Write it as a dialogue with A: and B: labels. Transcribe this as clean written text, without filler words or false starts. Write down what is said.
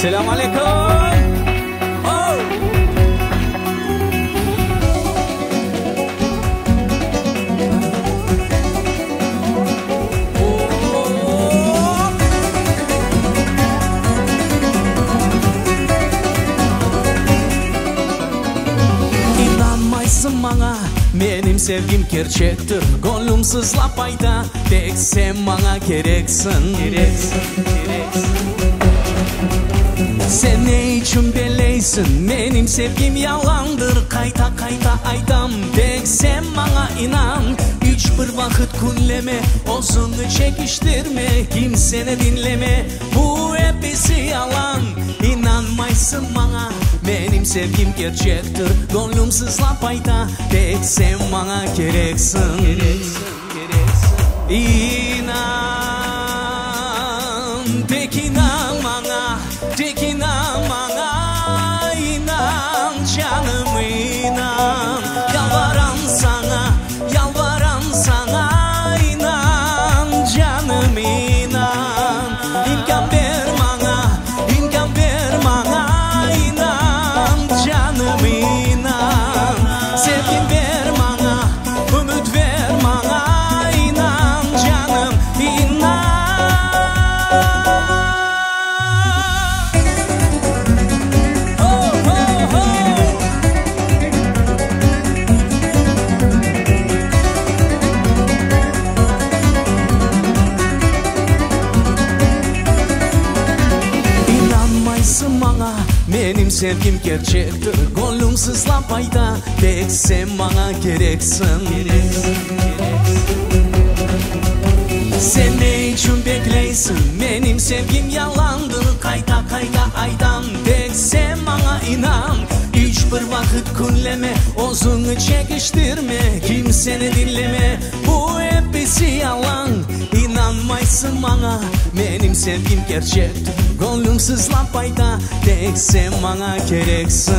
A: Selam aleyküm. Oh. İnanmaysın bana, benim sevgim gerçektir. Gönlüm sızlap ayda, tek sen bana gereksin. Sen ne için beleysin, benim sevgim yalandır. Kayta aydam, tek sen bana inan. Hiçbir vakit kunleme, ozunu çekiştirme, kimsene dinleme, bu hepsi yalan. İnanmaysın bana, benim sevgim gerçektir. Gönlüm sızlap ayda, tek sen bana gereksin. İnan, tek inan bana, tek inan bana, inan canım inan. Yalvaran sana, inan canım inan. İmkan ver bana, inan canım inan. Sevgin ver bana, ümit ver bana, inan canım inan. Bana, benim sevgim gerçektir. Gönlüm sızlap ayda, tek sen bana gereksin. Sen ne için bekleysin, benim sevgim yalandır. Kayta aydan, tek sen bana inan. Hiçbir vakit kunleme, ozunu çekiştirme, kimseni dinleme, bu hepsi yalan. İnanmaysın bana, benim sevgim gerçektir. Gönlüm sızlap ayda, tek sen bana gereksin.